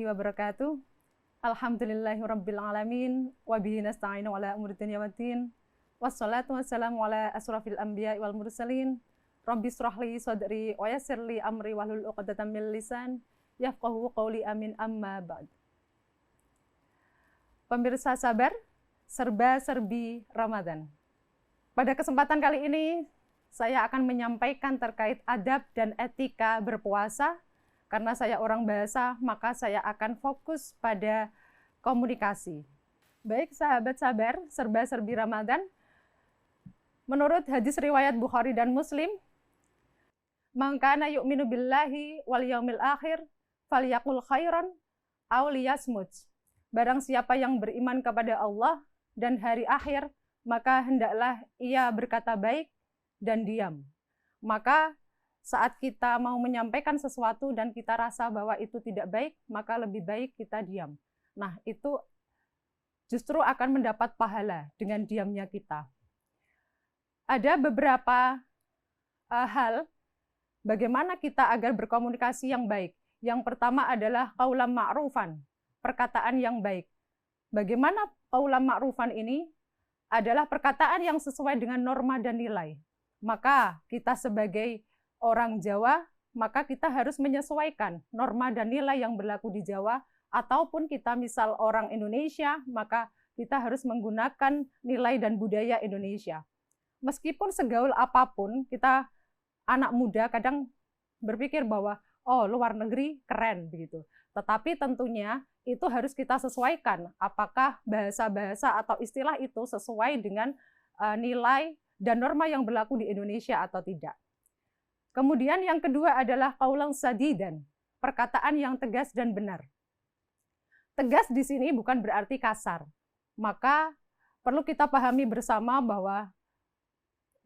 warahmatullahi wabarakatuh. Alhamdulillahirabbil alamin wa bihi nasta'inu ala umuri dunya waddin. Wassalatu wassalamu ala asrofil anbiya'i wal mursalin. Rabbi shrah li sadri wa yassir li amri wahlul 'uqdatam min lisan yafqahu qawli, amin, amma ba'd. Pemirsa sabar, serba-serbi Ramadan. Pada kesempatan kali ini saya akan menyampaikan terkait adab dan etika berpuasa. Karena saya orang bahasa, maka saya akan fokus pada komunikasi. Baik sahabat sabar, serba-serbi Ramadan. Menurut hadis riwayat Bukhari dan Muslim, "Man kana yu'minu billahi wal yaumil akhir falyaqul khairan aw liyasmut." Barang siapa yang beriman kepada Allah dan hari akhir, maka hendaklah ia berkata baik dan diam. Maka saat kita mau menyampaikan sesuatu dan kita rasa bahwa itu tidak baik, maka lebih baik kita diam. Nah, itu justru akan mendapat pahala dengan diamnya kita. Ada beberapa hal bagaimana kita agar berkomunikasi yang baik. Yang pertama adalah qaulan ma'rufan, perkataan yang baik. Bagaimana qaulan ma'rufan ini? Adalah perkataan yang sesuai dengan norma dan nilai. Maka kita sebagai orang Jawa, maka kita harus menyesuaikan norma dan nilai yang berlaku di Jawa, ataupun kita misal orang Indonesia, maka kita harus menggunakan nilai dan budaya Indonesia. Meskipun segaul apapun, kita anak muda kadang berpikir bahwa, oh luar negeri keren, begitu. Tetapi tentunya itu harus kita sesuaikan, apakah bahasa-bahasa atau istilah itu sesuai dengan nilai dan norma yang berlaku di Indonesia atau tidak. Kemudian yang kedua adalah qaulan sadidan, perkataan yang tegas dan benar. Tegas di sini bukan berarti kasar. Maka perlu kita pahami bersama bahwa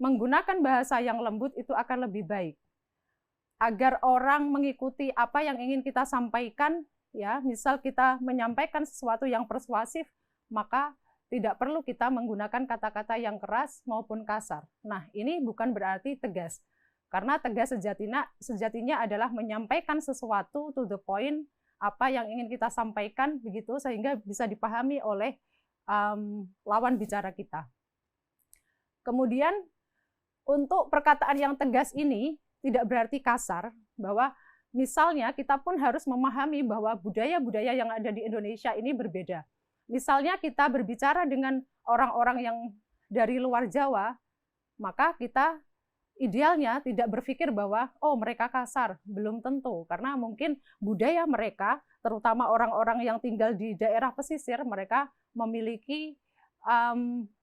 menggunakan bahasa yang lembut itu akan lebih baik. Agar orang mengikuti apa yang ingin kita sampaikan, ya, misal kita menyampaikan sesuatu yang persuasif, maka tidak perlu kita menggunakan kata-kata yang keras maupun kasar. Nah, ini bukan berarti tegas. Karena tegas sejatinya adalah menyampaikan sesuatu to the point, apa yang ingin kita sampaikan, begitu, sehingga bisa dipahami oleh lawan bicara kita. Kemudian, untuk perkataan yang tegas ini, tidak berarti kasar, bahwa misalnya kita pun harus memahami bahwa budaya-budaya yang ada di Indonesia ini berbeda. Misalnya kita berbicara dengan orang-orang yang dari luar Jawa, maka kita idealnya tidak berpikir bahwa, oh mereka kasar, belum tentu. Karena mungkin budaya mereka, terutama orang-orang yang tinggal di daerah pesisir, mereka memiliki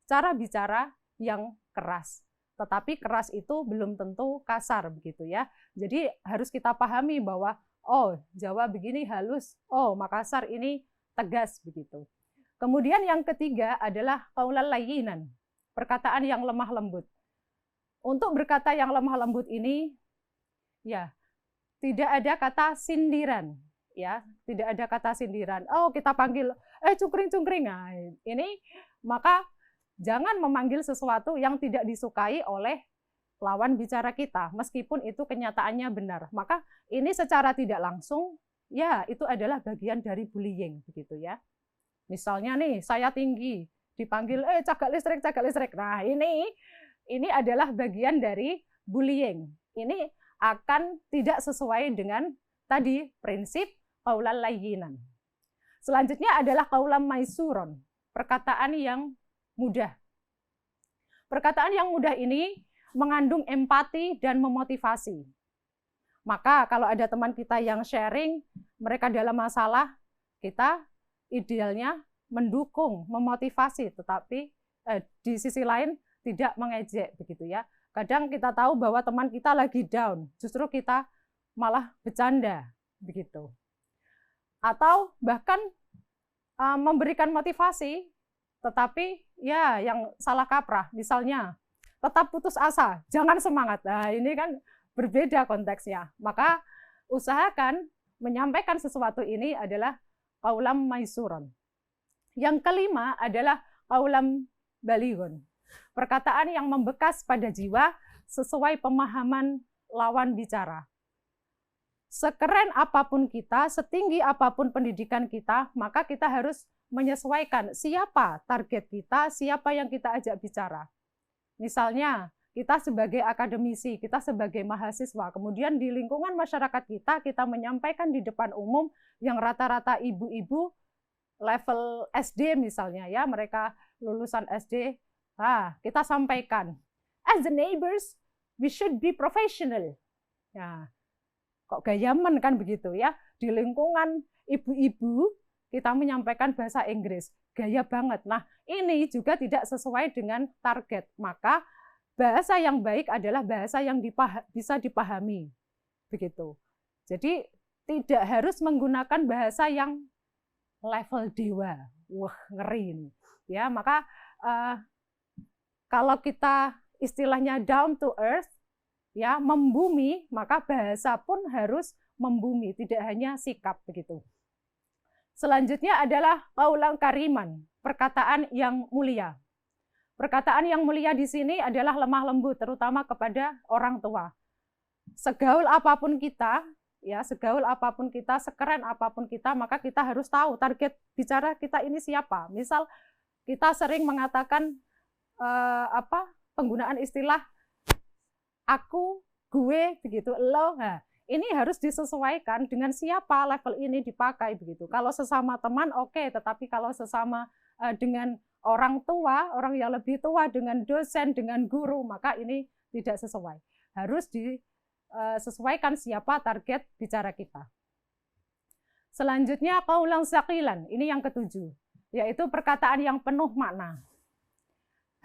cara bicara yang keras. Tetapi keras itu belum tentu kasar, begitu ya. Jadi harus kita pahami bahwa, oh Jawa begini halus, oh Makassar ini tegas, begitu. Kemudian yang ketiga adalah qaulan layyinan, perkataan yang lemah lembut. Untuk berkata yang lemah lembut ini, ya, tidak ada kata sindiran, ya, tidak ada kata sindiran. Oh, kita panggil, cungkring-cungkring. Nah, ini maka jangan memanggil sesuatu yang tidak disukai oleh lawan bicara kita, meskipun itu kenyataannya benar. Maka ini secara tidak langsung, ya, itu adalah bagian dari bullying, begitu ya. Misalnya nih, saya tinggi, dipanggil, cagak listrik, cagak listrik. Nah, ini adalah bagian dari bullying. Ini akan tidak sesuai dengan tadi prinsip qaulan layyinan. Selanjutnya adalah qaulan maisuron, perkataan yang mudah. Perkataan yang mudah ini mengandung empati dan memotivasi. Maka kalau ada teman kita yang sharing, mereka dalam masalah, kita idealnya mendukung, memotivasi, tetapi di sisi lain tidak mengejek, begitu ya. Kadang kita tahu bahwa teman kita lagi down, justru kita malah bercanda, begitu. Atau bahkan memberikan motivasi, tetapi ya yang salah kaprah, misalnya tetap putus asa, jangan semangat. Nah, ini kan berbeda konteksnya. Maka usahakan menyampaikan sesuatu ini adalah qaulan maisuron. Yang kelima adalah qaulan balighun, perkataan yang membekas pada jiwa sesuai pemahaman lawan bicara. sekeren apapun kita, setinggi apapun pendidikan kita, maka kita harus menyesuaikan siapa target kita, siapa yang kita ajak bicara. Misalnya, kita sebagai akademisi, kita sebagai mahasiswa, kemudian di lingkungan masyarakat kita menyampaikan di depan umum yang rata-rata ibu-ibu level SD misalnya, ya, mereka lulusan SD, kita sampaikan, as the neighbors, we should be professional. Ya, kok gayaman kan begitu ya, di lingkungan ibu-ibu kita menyampaikan bahasa Inggris, gaya banget. Nah, ini juga tidak sesuai dengan target, maka bahasa yang baik adalah bahasa yang bisa dipahami, begitu. Jadi tidak harus menggunakan bahasa yang level dewa, wah ngeri ini. Ya, maka kalau kita istilahnya down to earth, ya membumi, maka bahasa pun harus membumi, tidak hanya sikap begitu. Selanjutnya adalah qaulan kariman, perkataan yang mulia. Perkataan yang mulia di sini adalah lemah lembut, terutama kepada orang tua. Segaul apapun kita, ya, segaul apapun kita, sekeren apapun kita, maka kita harus tahu target bicara kita ini siapa. Misal kita sering mengatakan penggunaan istilah aku, gue, begitu, lo. Nah, ini harus disesuaikan dengan siapa level ini dipakai begitu. Kalau sesama teman oke, tetapi kalau sesama dengan orang tua, orang yang lebih tua, dengan dosen, dengan guru, maka ini tidak sesuai. Harus disesuaikan siapa target bicara kita. Selanjutnya qaulan saqilan, ini yang ketujuh, yaitu perkataan yang penuh makna.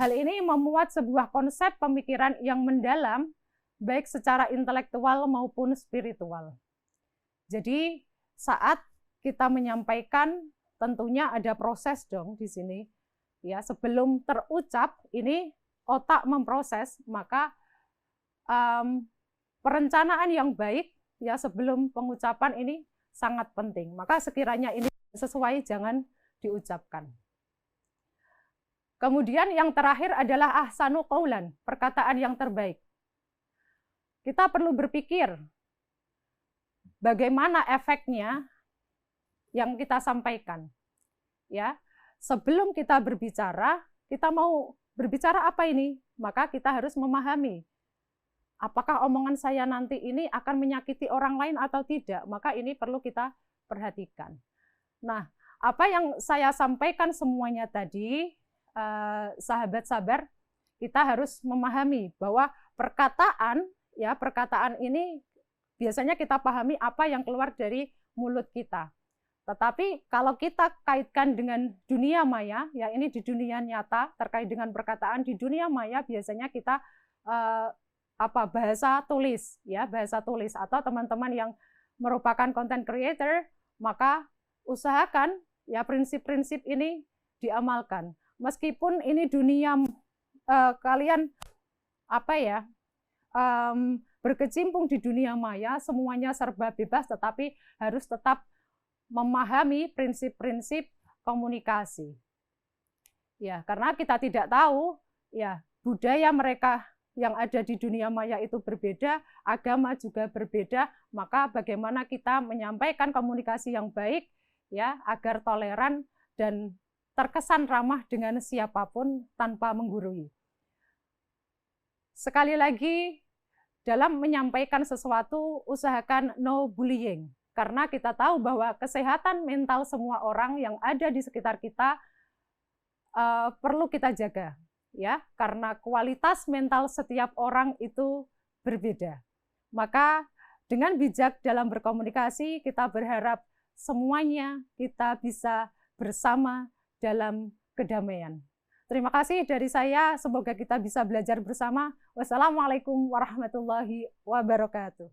Hal ini memuat sebuah konsep pemikiran yang mendalam, baik secara intelektual maupun spiritual. Jadi saat kita menyampaikan, tentunya ada proses dong di sini. Ya, sebelum terucap ini otak memproses, maka perencanaan yang baik ya sebelum pengucapan ini sangat penting. Maka sekiranya ini sesuai jangan diucapkan. Kemudian yang terakhir adalah ahsanu qaulan, perkataan yang terbaik. Kita perlu berpikir bagaimana efeknya yang kita sampaikan. Ya, sebelum kita berbicara, kita mau berbicara apa ini? Maka kita harus memahami apakah omongan saya nanti ini akan menyakiti orang lain atau tidak. Maka ini perlu kita perhatikan. Nah, apa yang saya sampaikan semuanya tadi, sahabat sabar, kita harus memahami bahwa perkataan ini biasanya kita pahami apa yang keluar dari mulut kita. Tetapi kalau kita kaitkan dengan dunia maya, ya ini di dunia nyata terkait dengan perkataan di dunia maya biasanya kita bahasa tulis, ya bahasa tulis, atau teman-teman yang merupakan content creator, maka usahakan ya prinsip-prinsip ini diamalkan. Meskipun ini dunia kalian berkecimpung di dunia maya, semuanya serba bebas, tetapi harus tetap memahami prinsip-prinsip komunikasi. Ya, karena kita tidak tahu ya budaya mereka yang ada di dunia maya itu berbeda, agama juga berbeda, maka bagaimana kita menyampaikan komunikasi yang baik ya agar toleran dan terkesan ramah dengan siapapun tanpa menggurui. Sekali lagi, dalam menyampaikan sesuatu, usahakan no bullying. Karena kita tahu bahwa kesehatan mental semua orang yang ada di sekitar kita perlu kita jaga. Ya, karena kualitas mental setiap orang itu berbeda. Maka dengan bijak dalam berkomunikasi, kita berharap semuanya kita bisa bersama dalam kedamaian. Terima kasih dari saya, semoga kita bisa belajar bersama. Wassalamualaikum warahmatullahi wabarakatuh.